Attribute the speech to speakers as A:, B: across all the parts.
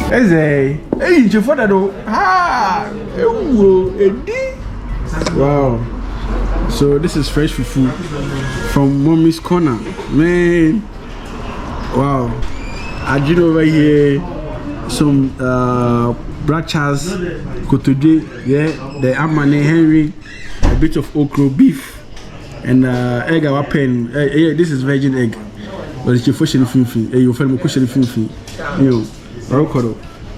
A: Hey, you for that though? Ah, wow. So this is fresh fufu from Mommy's Corner, man. Wow. I did over here some brachas, kotoje, yeah, the amane Henry, a bit of okra beef, and egg our pen. Yeah, this is virgin egg, but it's your fish and finfi. You find my finfi, you know.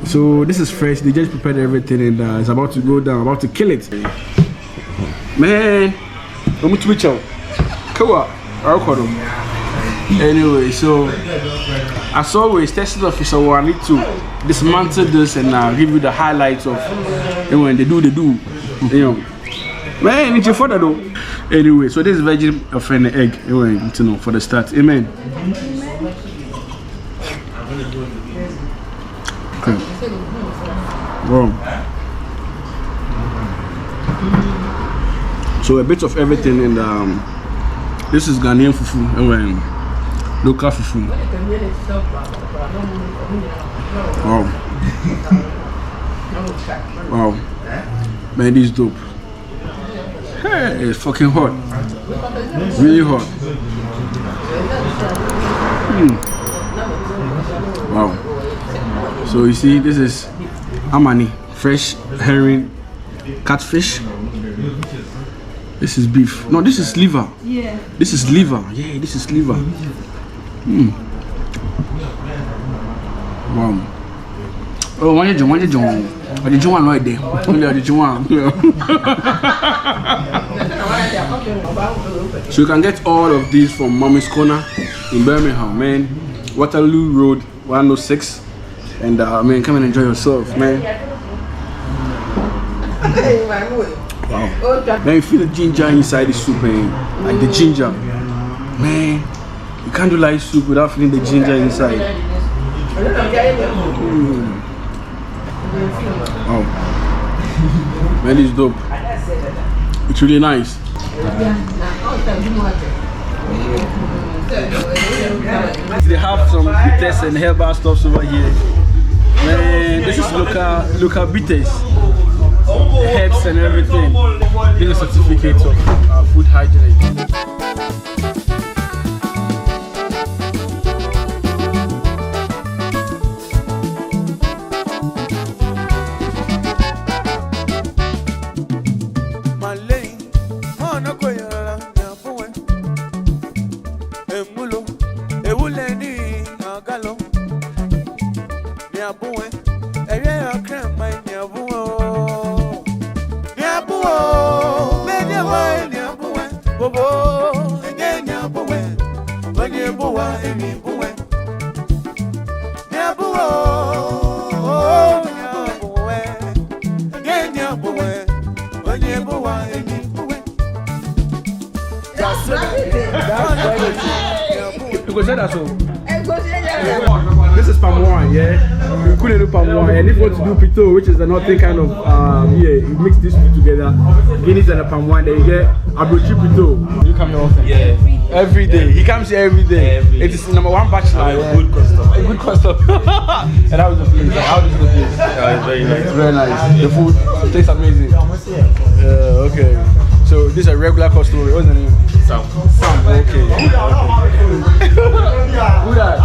A: So this is fresh. They just prepared everything and it's about to go down, about to kill it. Man, I'm to reach out. Anyway, so as always, testing officer, I need to dismantle this and give you the highlights of when they do, you know. Man, it's your father though. Anyway, so this is virgin of an egg, you know, for the start. Amen. Okay. Wow. So a bit of everything, and this is Ghanaian fufu, local fufu. Wow. Wow. Man, this is dope. Hey, it's fucking hot. Really hot. Wow. So you see, this is amani, fresh herring, catfish. This is beef. No, this is liver. Yeah. This is liver. Yeah, this is liver. Wow. Oh, one John. What did you want right there? So you can get all of these from Mommy's Corner in Birmingham, man. Waterloo Road 106. And man, come and enjoy yourself, man. Wow. Man, you feel the ginger inside the soup, man. Like the ginger. Man, you can't do light soup without feeling the ginger inside. Wow. Man, it's dope. It's really nice. They have some bitters and herbal stuffs over here. Man, this is local bitters, herbs and everything. This is certificates of food hygiene. This is palm wine, yeah. You couldn't do palm wine, and if you want to do pito, which is another kind of yeah, you mix these two together, Guinness and a palm wine, then you get abrochi pito. You come here often? Yeah, every day. He comes here every day. It is #1 bachelor. Yeah. Good custom. A good custom. And how is the place? How is the place? Yeah, it's very nice. Very nice. The food tastes amazing. Okay. So this is a regular customer. What's the name? Sam. Sam. Okay. Who that?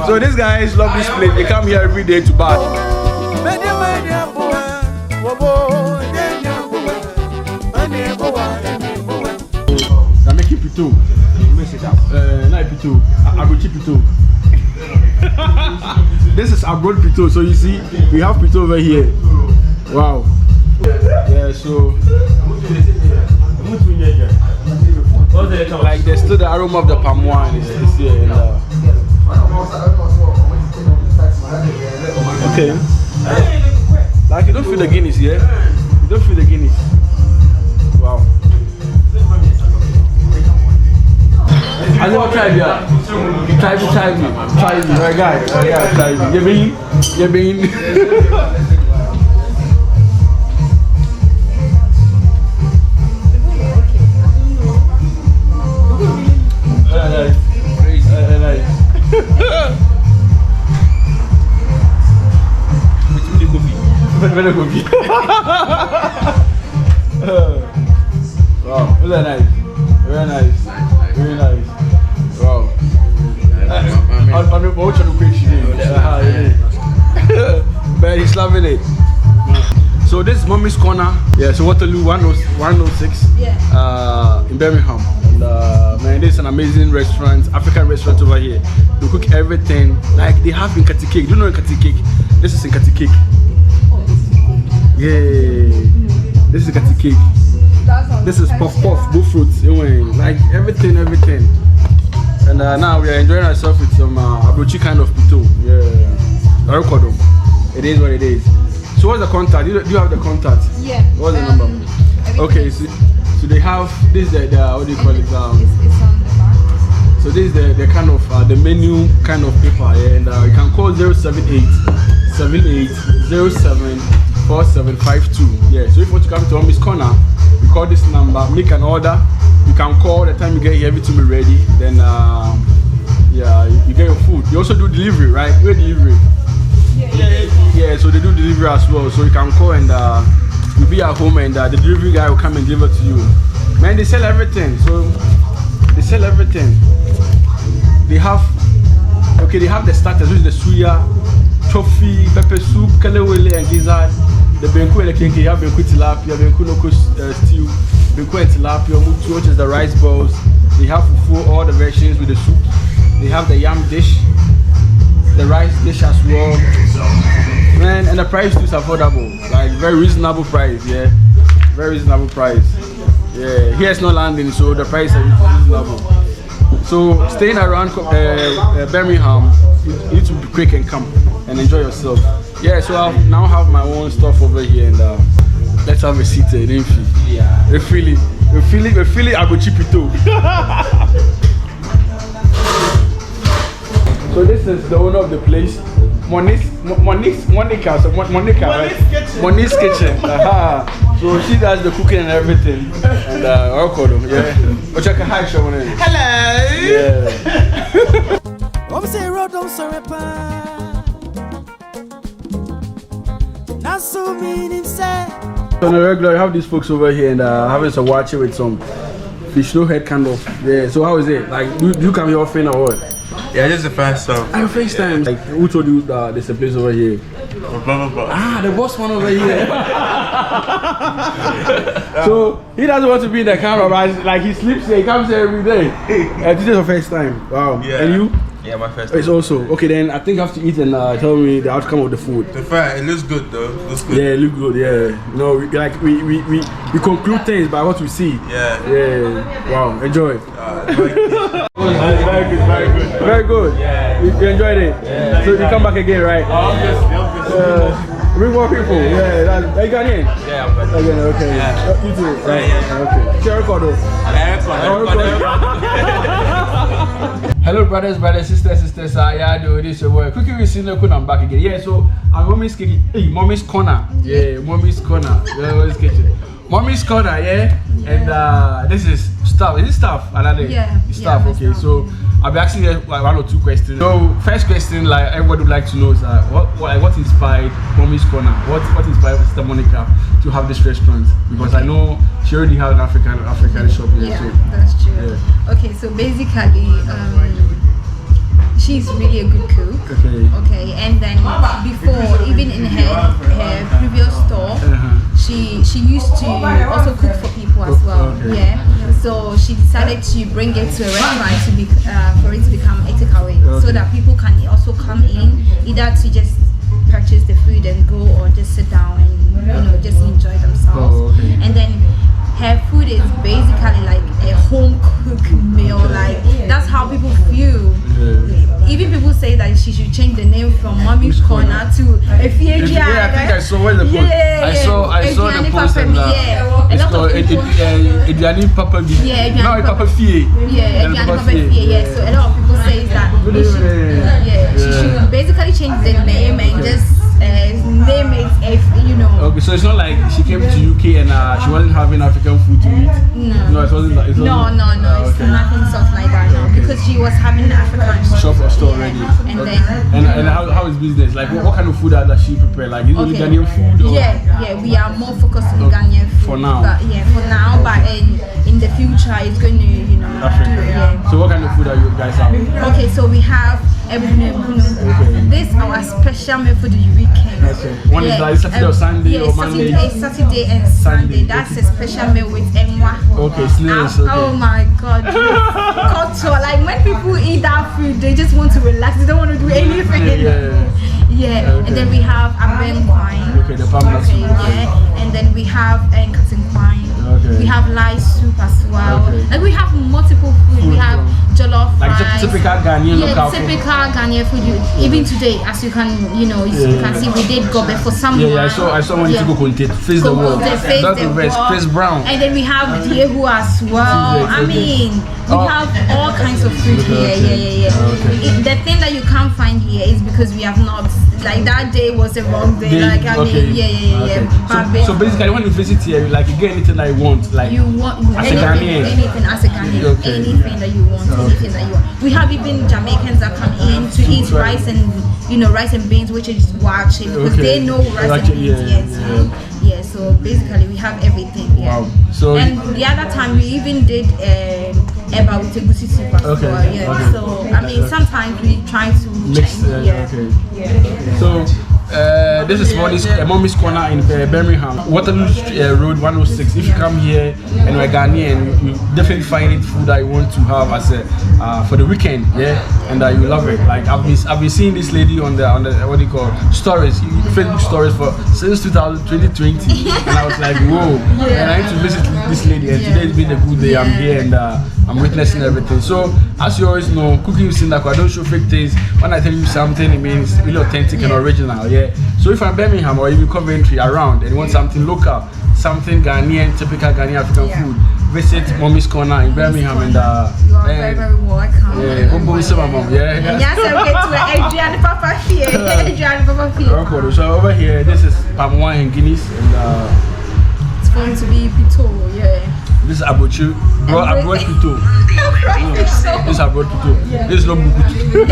A: So these guys love this place. They come here every day to bath. I'm making pito. Not pito. Abrochi pito. This is abroad pito. So you see, we have pito over here. Wow. Yeah. So like there's still the aroma of the palm wine is here. And, okay. Like you don't feel the Guinness, yeah? You don't feel the Guinness. Wow. I never tried yet. Try me. Right, guy. Try me. You mean? Nice. Better cookie. Wow, very nice. Very nice. Wow. I'm watching the quick shit. But he's loving it. So this is Mommy's Corner. Yeah, so Waterloo 106 in Birmingham. And man, this is an amazing restaurant, African restaurant over here. They cook everything. Like they have Nkati cake. Do you know Nkati cake? This is Nkati cake. Yeah. This is Nkati cake. This is puff, bull fruits. Like everything. And now we are enjoying ourselves with some abrochi kind of pito. Yeah. It is what it is. So what's the contact? Do you have the contact?
B: Yeah.
A: What's the number? Okay, so they have this the what do you call it?
B: It's on the back.
A: So this is the kind of the menu kind of paper, yeah, and you can call 078-7807-4752. Yeah. So if you want to come to Mommy's Corner, you call this number, make an order. You can call the time you get here, everything will be ready. Then yeah, you get your food. You also do delivery, right? Where delivery? Yeah, so they do delivery as well. So you can call and you'll be at home and the delivery guy will come and deliver to you. Man, they sell everything. So they sell everything. They have the starters, which is the suya, toffee, pepper soup, kelewele and gizzard. The benku and the kinky, you have benku tilapia, benku loco stew, benku and tilapia, mutu, which is the rice balls. They have fufu, all the versions with the soup. They have the yam dish, the rice dish as well. Man, and the price is affordable, like very reasonable price, yeah. Very reasonable price. Yeah, here's no landing, so the price is reasonable. So staying around Birmingham, you need to be quick and come and enjoy yourself. Yeah, so I now have my own stuff over here and let's have a seat here. Yeah. We feel it. I go cheap it too. So this is the owner of the place, Monique's kitchen. So she does the cooking and everything. And yeah. But check a high show on it.
C: Hello.
A: Yeah. So on the regular, you have these folks over here and having some watching with some fish no head kind of. Yeah. So how is it? Like, do you come here often or what?
C: Yeah, this is the first time.
A: First time. Like, who told you there's a place over here? The boss one over here. So he doesn't want to be in the camera, but like he sleeps here, he comes here every day. This is your first time. Wow.
C: Yeah.
A: And you?
C: Yeah, my first time.
A: It's also okay. Then I think I have to eat and tell me the outcome of the food.
C: The fact, it looks good though. Looks good.
A: Yeah, it looks good. Yeah. No, we conclude things by what we see.
C: Yeah.
A: Yeah. Wow. Enjoy. Very good. Yeah. You enjoyed it. Yeah. So you come back again, right? Obviously. Bring more people. Yeah. Are you Ghanaian? Yeah, I'm Ghanaian. Okay. Yeah. You too. Right. Yeah. Okay. Share record though. Hello brothers, sisters. Yeah, do this work. Quickly we see Sindaco, I'm back again. Yeah, so I'm Mommy's kitchen. Hey, Mommy's Corner. Yeah, Mommy's Corner. Yeah, Mommy's kitchen. Mommy's Corner, yeah. And this is stuff. Is it stuff?
B: Yeah.
A: Stuff. Okay, stuff. So I'll be asking you like one or two questions. So first question, like everybody would like to know is what inspired Mommy's Corner? What inspired Sister Monica to have this restaurant? Because I know she already had an African shop here.
B: Yeah,
A: so,
B: that's true.
A: Yeah.
B: Okay, so basically, she's really a good cook. Okay, and then before, even in her previous store, she used to also cook for people as well.
A: Okay.
B: Yeah. So she decided to bring it to a restaurant to be for it to become a takeaway, so that people can also come in either to just purchase the food and go, or just sit down and just enjoy themselves. And then her food is basically like a home cooked meal. Like that's how people feel. Even people say that she should change the name from Mommy's Corner to Efiegia.
A: Yeah, I think I saw where the post. I saw the post and
B: a lot of people.
A: Ediani Papa B.
B: Yeah,
A: no, Papa Fie.
B: Yeah, Ediani Papa Fie. Yeah,
A: So it's not like she came to UK and she wasn't having African food to eat. No, it wasn't. It wasn't
B: No. It's nothing sort like that. No, because she was having African
A: shop or store already. And how is business? Like what kind of food does she prepare? Like is it only Ghanaian food? Or?
B: Yeah, we are more focused on Ghanaian food
A: for now.
B: But for now, but in the future, it's going to
A: Africa. So what kind of food are you guys having?
B: Okay, so we have this our special meal for the weekend.
A: One is like Saturday or Sunday or Monday?
B: Saturday and Sunday. That's a special meal with Emwa.
A: Okay, snails.
B: Oh my God. Culture. Like when people eat that food, they just want to relax. They don't want to do anything. Yeah. And then we have Aben wine.
A: Okay, the palm nuts.
B: And then we have cotton wine. We have lice soup as well. Like we have multiple food. We have jollof
A: like
B: rice.
A: Typical Ghanaian local food.
B: Typical Ghanaian food. Even today, as you can, you can see, we did gobe for someone.
A: I saw when you go content face the wall. Face brown.
B: And then we have Diego as well. I mean, we have all kinds of food here. The thing that you can't find here is because we have not. Like that day was a wrong day.
A: So basically, when you visit here, like you get anything that you want, like
B: you want anything as a Ghanaian, anything that you want, anything that you want. We have even Jamaicans that come in to eat rice and beans, which is wache because they know rice and beans. Yeah. So basically, we have everything. Wow. So and the other time we even did eba with egusi soup as well. So I mean, sometimes we try to
A: mix. So this is Mommy's Corner in Birmingham, Waterloo Road 106. If you come here and you're Ghanaian, you definitely find it food that you want to have as a for the weekend, and you love it. Like I've been seeing this lady on the what do you call stories, Facebook stories since 2020, and I was like, whoa, and I need to visit this lady. And today's been a good day. I'm here and I'm witnessing everything. So as you always know, cooking with Sindaco, I don't show fake things. When I tell you something, it means really authentic and original. So if I'm Birmingham or even Coventry around and you want something local, something Ghanaian, typical Ghanaian African food, visit Mommy's Corner in Birmingham and
B: you are very, very welcome. Yes, I'll get to Adrian Papa Fee. Adrian Papa Fee.
A: So over here, this is palm wine and Guinness, and
B: it's going to be Pito,
A: this is Abochu, abroad Pito. This is abroad Pito. This is no Bukutu.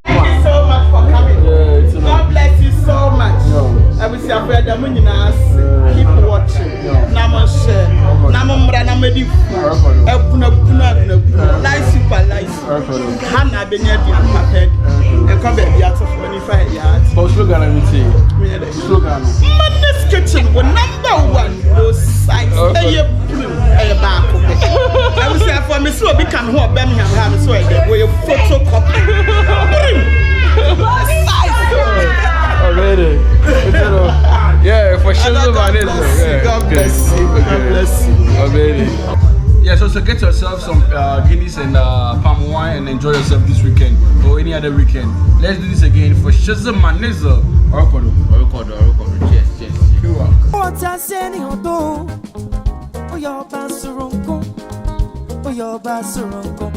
D: Thank you so much for coming. God bless you so much. I will say keep watching. Namaste. Namamra namedi. Life super life. Hana benyadi prepared. And come back here for 25 yards.
A: Slogan I will say. Slogan.
D: Madness Kitchen was #1. Those sites. Back. I will say for me so become who Birmingham have so we photocopy.
A: Already. For sure.
D: God bless you. God bless you.
A: Already. So get yourself some Guinness and palm wine and enjoy yourself this weekend or any other weekend. Let's do this again for Shazza Maneza. Cheers.